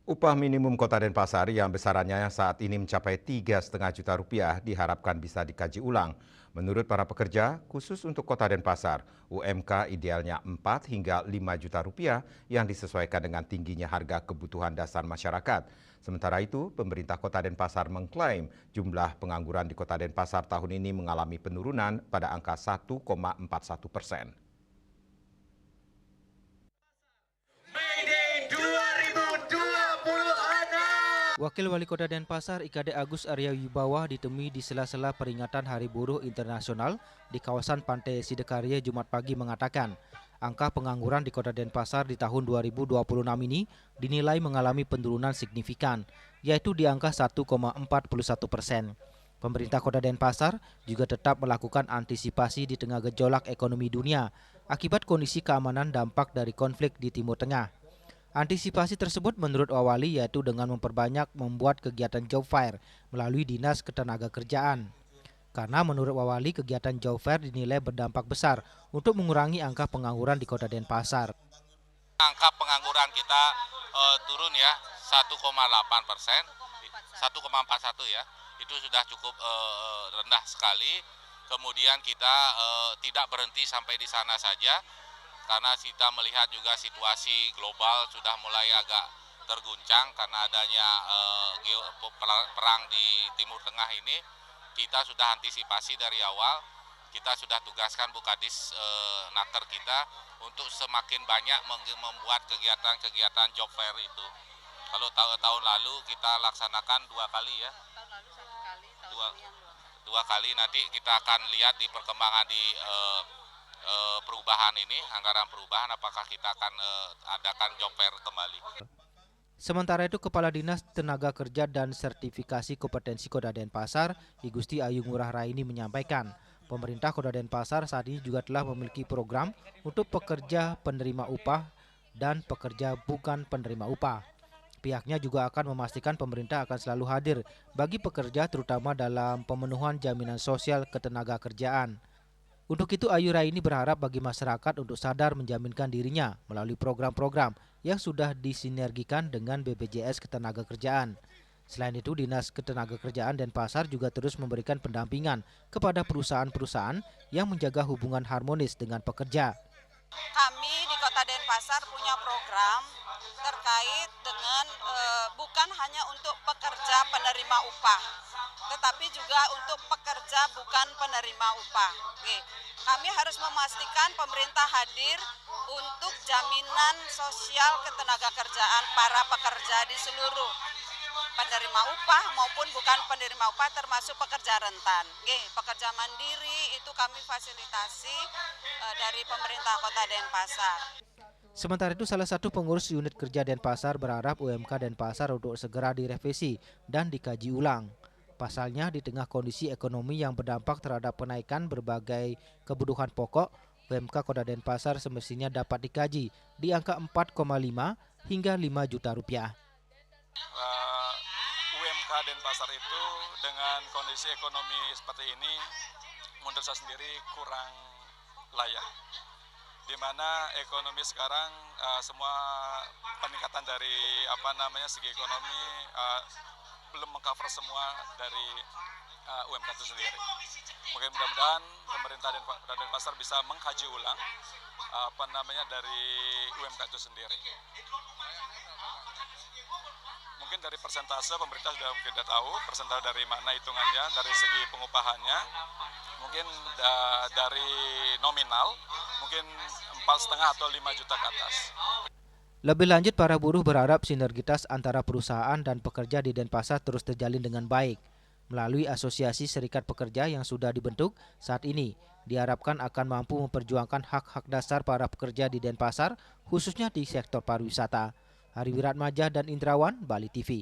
Upah minimum Kota Denpasar yang besarannya saat ini mencapai Rp3,5 juta diharapkan bisa dikaji ulang. Menurut para pekerja, khusus untuk Kota Denpasar, UMK idealnya 4 hingga 5 juta rupiah yang disesuaikan dengan tingginya harga kebutuhan dasar masyarakat. Sementara itu, pemerintah Kota Denpasar mengklaim jumlah pengangguran di Kota Denpasar tahun ini mengalami penurunan pada angka 1,41%. Wakil Wali Kota Denpasar IKD Agus Arya Wibawa ditemui di sela-sela peringatan Hari Buruh Internasional di kawasan Pantai Sidekarya Jumat pagi mengatakan, angka pengangguran di Kota Denpasar di tahun 2026 ini dinilai mengalami penurunan signifikan, yaitu di angka 1,41%. Pemerintah Kota Denpasar juga tetap melakukan antisipasi di tengah gejolak ekonomi dunia akibat kondisi keamanan dampak dari konflik di Timur Tengah. Antisipasi tersebut menurut Wawali yaitu dengan memperbanyak membuat kegiatan job fair melalui Dinas Ketenagakerjaan. Karena menurut Wawali kegiatan job fair dinilai berdampak besar untuk mengurangi angka pengangguran di Kota Denpasar. Angka pengangguran kita turun ya 1,8%, 1,41 ya, itu sudah cukup rendah sekali. Kemudian kita tidak berhenti sampai di sana saja, karena kita melihat juga situasi global sudah mulai agak terguncang karena adanya perang di Timur Tengah ini. Kita sudah antisipasi dari awal, kita sudah tugaskan Bukadis Naker kita untuk semakin banyak membuat kegiatan-kegiatan job fair itu. Kalau tahun lalu kita laksanakan 2 kali ya, dua kali. Nanti kita akan lihat di perkembangan di perubahan ini, anggaran perubahan, apakah kita akan adakan job fair kembali. Sementara itu, Kepala Dinas Tenaga Kerja dan Sertifikasi Kompetensi Kota Denpasar, I Gusti Ayu Ngurah Raini menyampaikan, pemerintah Kota Denpasar saat ini juga telah memiliki program untuk pekerja penerima upah dan pekerja bukan penerima upah. Pihaknya juga akan memastikan pemerintah akan selalu hadir bagi pekerja terutama dalam pemenuhan jaminan sosial ketenagakerjaan. Untuk itu Ayu Raini berharap bagi masyarakat untuk sadar menjaminkan dirinya melalui program-program yang sudah disinergikan dengan BPJS Ketenagakerjaan. Selain itu Dinas Ketenagakerjaan Denpasar juga terus memberikan pendampingan kepada perusahaan-perusahaan yang menjaga hubungan harmonis dengan pekerja. Kami di Kota Denpasar punya program terkait dengan bukan hanya untuk pekerja penerima upah, tetapi juga untuk pekerja bukan penerima upah. Oke. Kami harus memastikan pemerintah hadir untuk jaminan sosial ketenagakerjaan para pekerja di seluruh penerima upah maupun bukan penerima upah, termasuk pekerja rentan. Pekerja mandiri itu kami fasilitasi dari pemerintah Kota Denpasar. Sementara itu salah satu pengurus unit kerja Denpasar berharap UMK Denpasar untuk segera direvisi dan dikaji ulang. Pasalnya di tengah kondisi ekonomi yang berdampak terhadap kenaikan berbagai kebutuhan pokok, UMK Kota Denpasar semestinya dapat dikaji di angka 4,5 hingga 5 juta rupiah. UMK Denpasar itu dengan kondisi ekonomi seperti ini menurut saya sendiri kurang layak, di mana ekonomi sekarang semua peningkatan dari segi ekonomi belum mengcover semua dari UMK itu sendiri. Mungkin mudah-mudahan pemerintah Denpasar bisa mengkaji ulang dari UMK itu sendiri. Mungkin dari persentase pemerintah sudah tahu persentase dari mana hitungannya, dari segi pengupahannya, mungkin dari nominal mungkin 4,5 atau 5 juta ke atas. Lebih lanjut, para buruh berharap sinergitas antara perusahaan dan pekerja di Denpasar terus terjalin dengan baik. Melalui asosiasi serikat pekerja yang sudah dibentuk saat ini, diharapkan akan mampu memperjuangkan hak-hak dasar para pekerja di Denpasar, khususnya di sektor pariwisata. Hari Wiratmaja dan Indrawan, Bali TV.